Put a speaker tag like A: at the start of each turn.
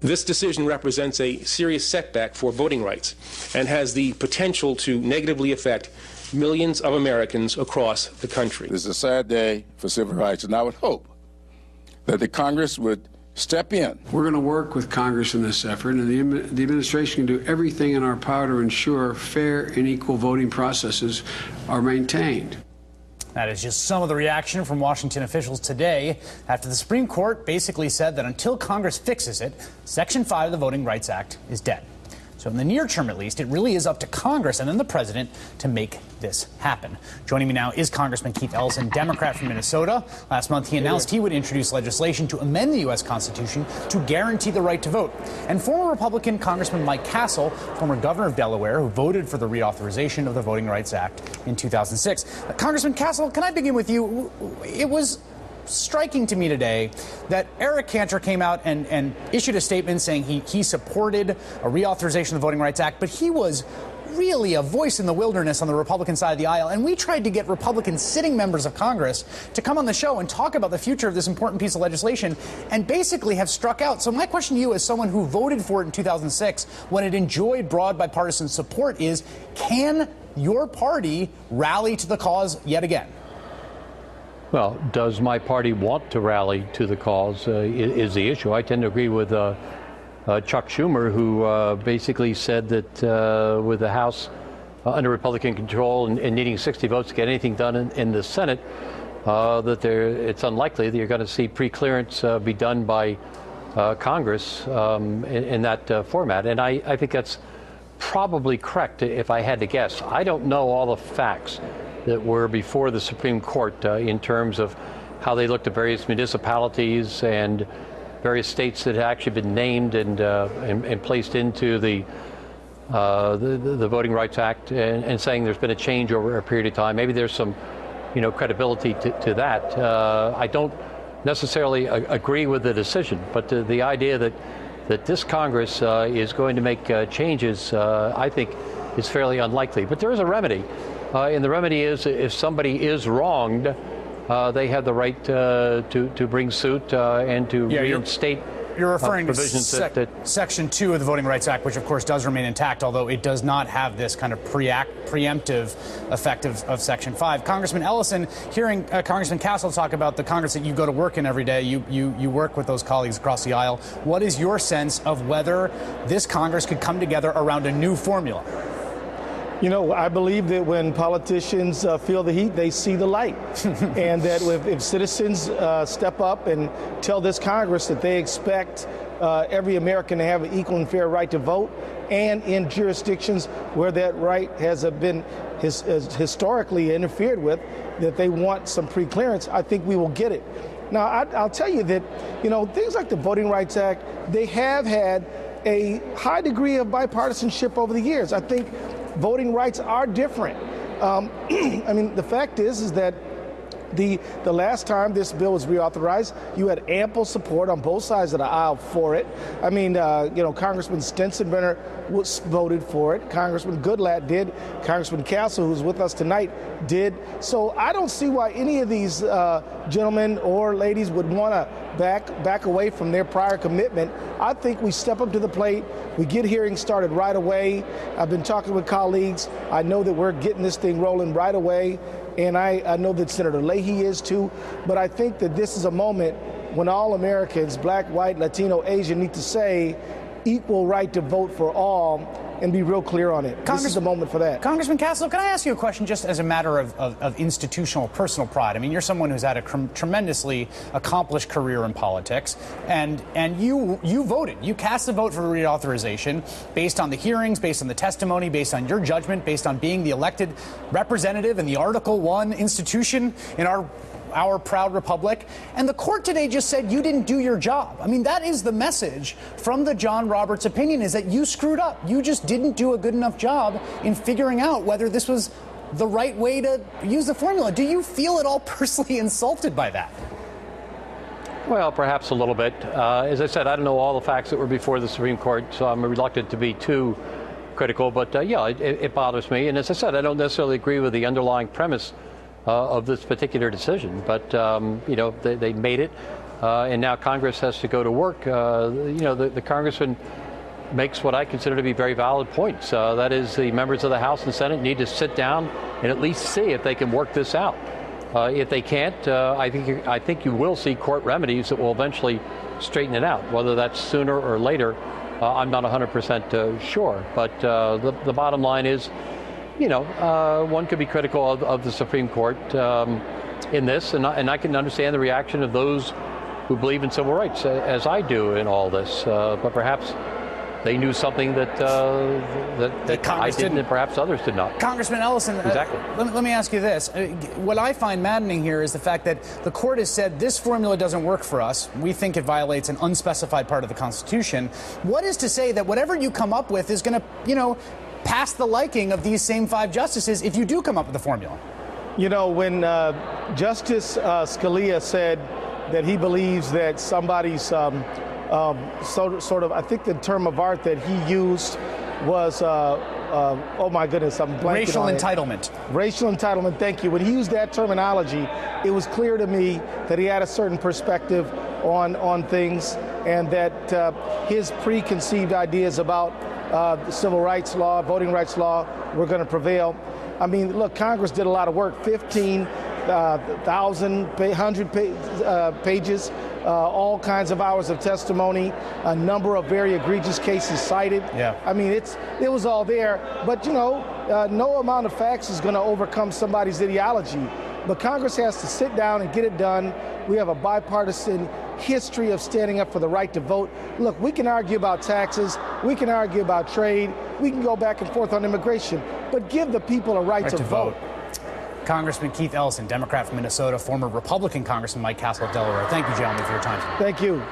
A: This decision represents a serious setback for voting rights and has the potential to negatively affect millions of Americans across the country.
B: This is a sad day for civil rights, and I would hope that the Congress would step in.
C: We're going to work with Congress in this effort, and the administration can do everything in our power to ensure fair and equal voting processes are maintained.
D: That is just some of the reaction from Washington officials today after the Supreme Court basically said that until Congress fixes it, Section 5 of the Voting Rights Act is dead. So in the near term, at least, it really is up to Congress and then the president to make this happen. Joining me now is Congressman Keith Ellison, Democrat from Minnesota. Last month, he announced he would introduce legislation to amend the U.S. Constitution to guarantee the right to vote. And former Republican Congressman Mike Castle, former governor of Delaware, who voted for the reauthorization of the Voting Rights Act in 2006. Congressman Castle, can I begin with you? It was striking to me today that Eric Cantor came out and issued a statement saying he supported a reauthorization of the Voting Rights Act, but he was really a voice in the wilderness on the Republican side of the aisle. And we tried to get Republican sitting members of Congress to come on the show and talk about the future of this important piece of legislation and basically have struck out. So my question to you, as someone who voted for it in 2006 when it enjoyed broad bipartisan support, is can your party rally to the cause yet again?
E: Well, does my party want to rally to the cause is the issue. I tend to agree with Chuck Schumer, who basically said that with the House under Republican control and needing 60 votes to get anything done in the Senate, that it's unlikely that you're going to see pre-clearance be done by Congress in that format. And I think that's probably correct if I had to guess. I don't know all the facts that were before the Supreme Court in terms of how they looked at various municipalities and various states that had actually been named and placed into the Voting Rights Act, and saying there's been a change over a period of time. Maybe there's some, credibility to that. I don't necessarily agree with the decision, but the idea that this Congress is going to make changes, I think, is fairly unlikely. But there is a remedy. And the remedy is if somebody is wronged, they have the right to bring suit and to reinstate.
D: You're referring to
E: that
D: Section 2 of the Voting Rights Act, which of course does remain intact, although it does not have this kind of preemptive effect of Section 5. Congressman Ellison, hearing Congressman Castle talk about the Congress that you go to work in every day, you work with those colleagues across the aisle. What is your sense of whether this Congress could come together around a new formula?
F: I believe that when politicians feel the heat, they see the light. And that if citizens step up and tell this Congress that they expect every American to have an equal and fair right to vote, and in jurisdictions where that right has been historically interfered with, that they want some pre-clearance, I think we will get it. Now, I'll tell you that, things like the Voting Rights Act, they have had a high degree of bipartisanship over the years. I think voting rights are different. The fact is that the last time this bill was reauthorized, you had ample support on both sides of the aisle for it. Congressman Stensenbrenner voted for it. Congressman Goodlatte did. Congressman Castle, who's with us tonight, did. So I don't see why any of these gentlemen or ladies would want to back away from their prior commitment. I think we step up to the plate. We get hearings started right away. I've been talking with colleagues. I know that we're getting this thing rolling right away. And I know that Senator Leahy is too. But I think that this is a moment when all Americans, black, white, Latino, Asian, need to say equal right to vote for all and be real clear on it. This is the moment for that.
D: Congressman Castle, can I ask you a question just as a matter of institutional personal pride? I mean, you're someone who's had a tremendously accomplished career in politics, and you voted. You cast a vote for reauthorization based on the hearings, based on the testimony, based on your judgment, based on being the elected representative in the Article I institution in our proud republic. And the court today just said you didn't do your job. I mean, that is the message from the John Roberts opinion, is that you screwed up. You just didn't do a good enough job in figuring out whether this was the right way to use the formula. Do you feel at all personally insulted by that?
E: Well, perhaps a little bit. As I said, I don't know all the facts that were before the Supreme Court, so I'm reluctant to be too critical. But it bothers me. And as I said, I don't necessarily agree with the underlying premise of this particular decision, but they made it. and now Congress has to go to work. The congressman makes what I consider to be very valid points. That is, the members of the House and Senate need to sit down and at least see if they can work this out. If they can't, I think you will see court remedies that will eventually straighten it out. Whether that's sooner or later, I'm not 100% sure. But the bottom line is, one could be critical of the Supreme Court in this, and I can understand the reaction of those who believe in civil rights, as I do in all this. But perhaps they knew something that I didn't, and perhaps others did not.
D: Congressman Ellison,
E: exactly.
D: Let me ask you this. What I find maddening here is the fact that the court has said this formula doesn't work for us. We think it violates an unspecified part of the Constitution. What is to say that whatever you come up with is going to, pass the liking of these same 5 justices if you do come up with a formula?
F: When Justice Scalia said that he believes that somebody's I think the term of art that he used was, oh my goodness, I'm blanking
D: racial
F: on
D: entitlement.
F: Racial entitlement, thank you. When he used that terminology, it was clear to me that he had a certain perspective on things, and that his preconceived ideas about the civil rights law, voting rights law, were going to prevail. I mean, look, Congress did a lot of work, 100 pages, all kinds of hours of testimony, a number of very egregious cases cited.
D: Yeah.
F: I mean, it was all there, but no amount of facts is going to overcome somebody's ideology. But Congress has to sit down and get it done. We have a bipartisan history of standing up for the right to vote. Look, we can argue about taxes, we can argue about trade, we can go back and forth on immigration, but give the people a right to vote.
D: Congressman Keith Ellison, Democrat from Minnesota, former Republican Congressman Mike Castle of Delaware. Thank you, gentlemen, for your time today.
F: Thank you.